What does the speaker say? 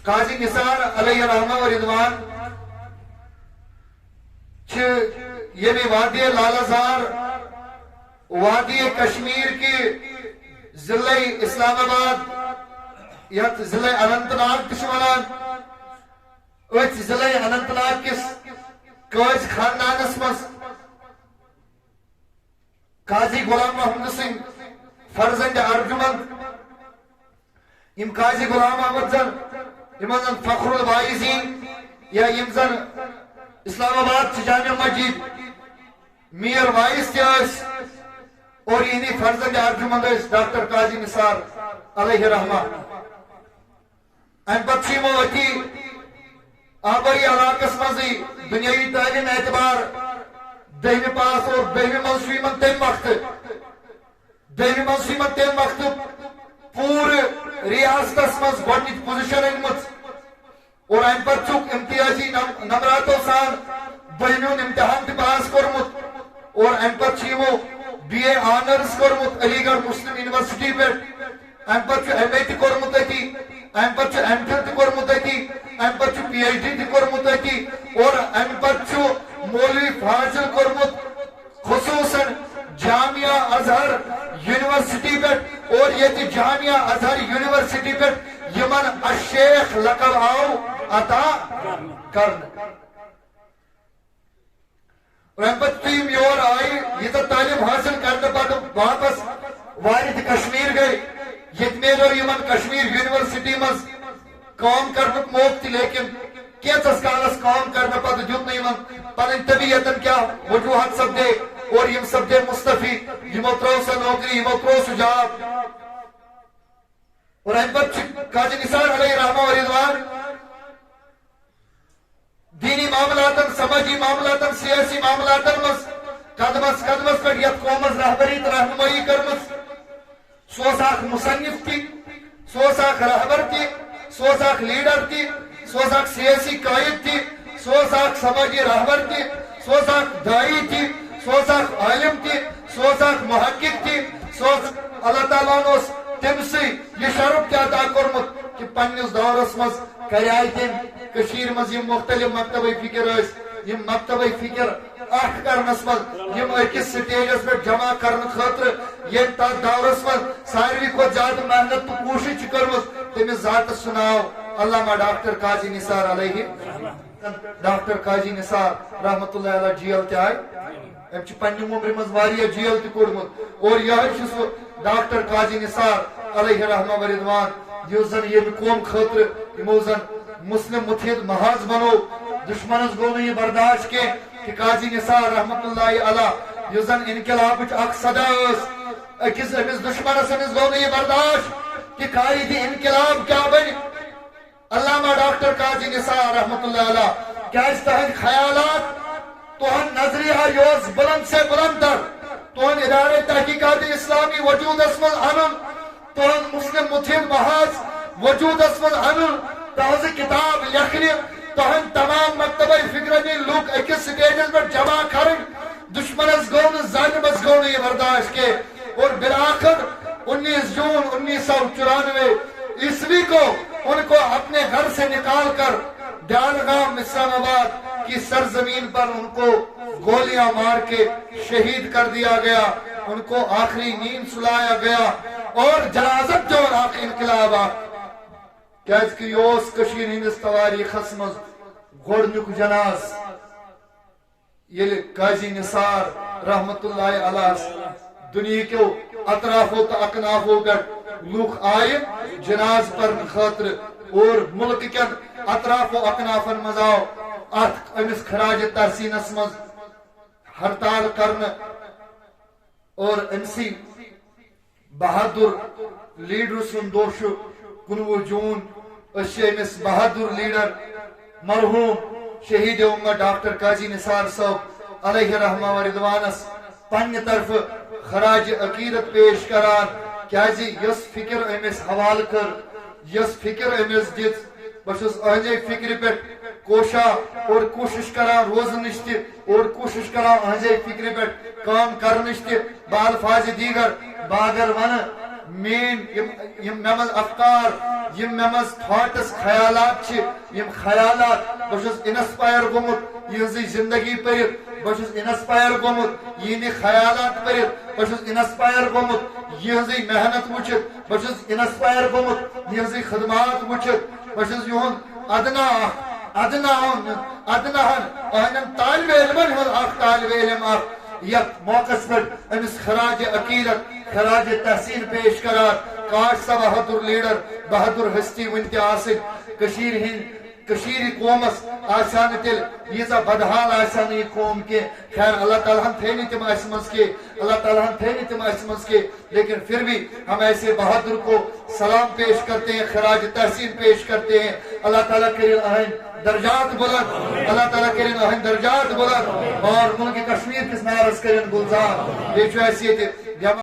قاضی نثار علیہ رحمہ و رضوان یہ وادی لالازار وادی کشمیر کی ضلع اسلام آباد یت ضلع اننت ناگ تشوان ات ضلع اننت ناگ کس قٲضۍ خاندانس مز قاضی غلام محمد سنگھ فرزند ارجمند یم قاضی غلام احمد زن یمن زن فخر الواعظین یا یم زن اسلام آباد جامع مسجد میر وائس تس اور یہ فرزند ارجمند ڈاکٹر قاضی نثار علیہ رحمہ ام پتہ اتی آبائی علاقس مزی دنیاوی تعلیم اعتبار 10ویں پاس اور 12ویں منصوبی من تم وقت 12ویں منصوبی من تم وقت پورے ریاستس مز گۄڈنِچ پوزیشن أنمٕژ اور ام پتہ امتیازی نمبراتو سان 12ویں امتحان تہ پاس کورمُت اور ام پتہ یمو BA آنرس کورمُت علی گڑھ مسلم یونیورسٹی پہ ام پتہ MA تہ کورمُت اتی ام پتہ MPhil تہ کورمُت اتی ام پتہ PhD تہ کورمُت اتی اور ام پتہ مولوی فاضل کورمُت خصوصاً جامعہ ازہر یونیورسٹی پہ اور یہ جامعہ ازہر یونیورسٹی پہ یمن الشیخ لقب آو عطا کرنے اور ام پتہ یم یور آئی یہ تعلیم حاصل کرنے پتہ واپس وارد کشمیر گئی یہ میلو یمن کشمیر یونیورسٹی مز کام کرنے موقع تھی لیکن کیتس کالس کام کرنے پتہ دیت یمن پنن طبیعتن کیا وجوہات سپدے اور یم سپدے مستفی یمو ترو سا نوکری یمو ترو سا جاب اور ام پتہ قاضی نثار علیہ رحمہ و رضوان دینی معاملاتن سماجی معاملاتن سیاسی معاملاتن مز قدمس قدمس پہ یت قومس رہبری تو رہنمائی کرمس سوس اخ مصنف تھی سوس اخ رہبر تھی سوس اخ لیڈر تھی سوس اخ سیاسی قائد تھی سوس اخ سماجی رہبر تھی سوس اخ دائی تھی سوس اخ عالم تھی سوس اخ محقق تھی سوس اللہ تعالیٰ نوس تم سی یہ شرف کیا عطا کورمت کہ پننس دورس مز کریائے تم کشیر مز یم مختلف مکتبی فکر اس یم مکتبی فکر اخ کرنس مز یم اکس سٹیجس پہ جمع کرنے خاطر یہ تر دورس مز ساروی کو زیادہ محنت تو کوشش کرمس تمس ذات سناو علامہ ڈاکٹر قاضی نثار علیہ ڈاکٹر قاضی نثار رحمت اللہ علیہ جیل تہ آئی ام پنہ عمر مز واریاہ جیل تہ کوڑمت اور یہ سہ ڈاکٹر قاضی نثار علیہ رحمہ و رضوان یس زن یم قوم خاطر یمو زن مسلم متحد محاذ بنو دشمنس گو نہ یہ برداشت کی کہ قاضی نثار رحمت اللہ علیہ یس زن انقلاب اخ صدا اس اکس امس دشمنس امس گو نہ یہ برداشت کہ قائد انقلاب کیا بن علامہ ڈاکٹر قاضی نثار رحمت اللہ علیہ کیا تہند خیالات تہند نظریہ یوز بلند سے بلند تر تہند ادارے تحقیقات اسلامی وجود اسمن انن تہند مسلم متحد محاذ وجود اسمن انن تہذ کتاب لکھنی تہند تمام مکتبہ فکرنی لوگ اکس سٹیجز پر جمع کرن دشمنس گو نہ زن بس گو نہ یہ برداشت کے اور بالآخر 19 جون 1994 عیسوی کو ان کو اپنے گھر سے نکال کر ڈالگام اسلام آباد کی سرزمین پر ان کو گولیاں مار کے شہید کر دیا گیا ان کو آخری نیند سلایا گیا اور جنازت جو آخری انقلاب کیاز کہ یوس کشیر ہندس تواریخس مز گوڑنک جناز یہ قاضی نثار رحمت اللہ علیہ دنیا کے اطرافوں تو اکنافوں پہ لوگ آئے جناز پر خاطر اور ملک کے اطراف و اکنافن مز آو امس خراج تحسینس مز ہڑتال کرنے اور امسی بہادر لیڈر سن دوش 19 جون امس بہادر لیڈر مرحوم شہید امت ڈاکٹر قاضی نثار صاحب علیہ رحمہ و رضوانس پنہ طرف خراج عقیدت پیش کران کیازِ یس فکر امس حوالہ کر یس فکر امس دت بس اہندِ فکر پہ کوشا اور کوشش کران روزنش تہ اور کوشش کران اہندِ فکر پہ کام کرنش تہ بالفاظ دیگر باگر ون مین یم ممز افکار یم ممز تھاٹس خیالات یم خیالات بہت انسپائر گومت یہ زندگی پرت بہت انسپائر گومت یہ خیالات پرت بہت انسپائر گومت یہ محنت وچت بہت انسپائر گومت یہ خدمات وچت بہت یہن ادنا طالب علمن طالب علم یت موقع پر امس خراج عقیدت خراج تحسین پیش کران کاش سا بہادر لیڈر بہادر ہستی ونتہ آسن کشیر قومس آسان تیل ییژا بدحال آسان یہ قوم کے خیر اللہ تعالیٰ تھے تم اس مز کے اللہ تعالیٰ تھے تم اس مز کے لیکن پھر بھی ہم ایسے بہادر کو سلام پیش کرتے ہیں خراج تحسین پیش کرتے ہیں اللہ تعالیٰ کرے درجات بلند اللہ تعالیٰ کرے درجات بلند اور ملک کشمیر کس نارس کرن گلزار یہ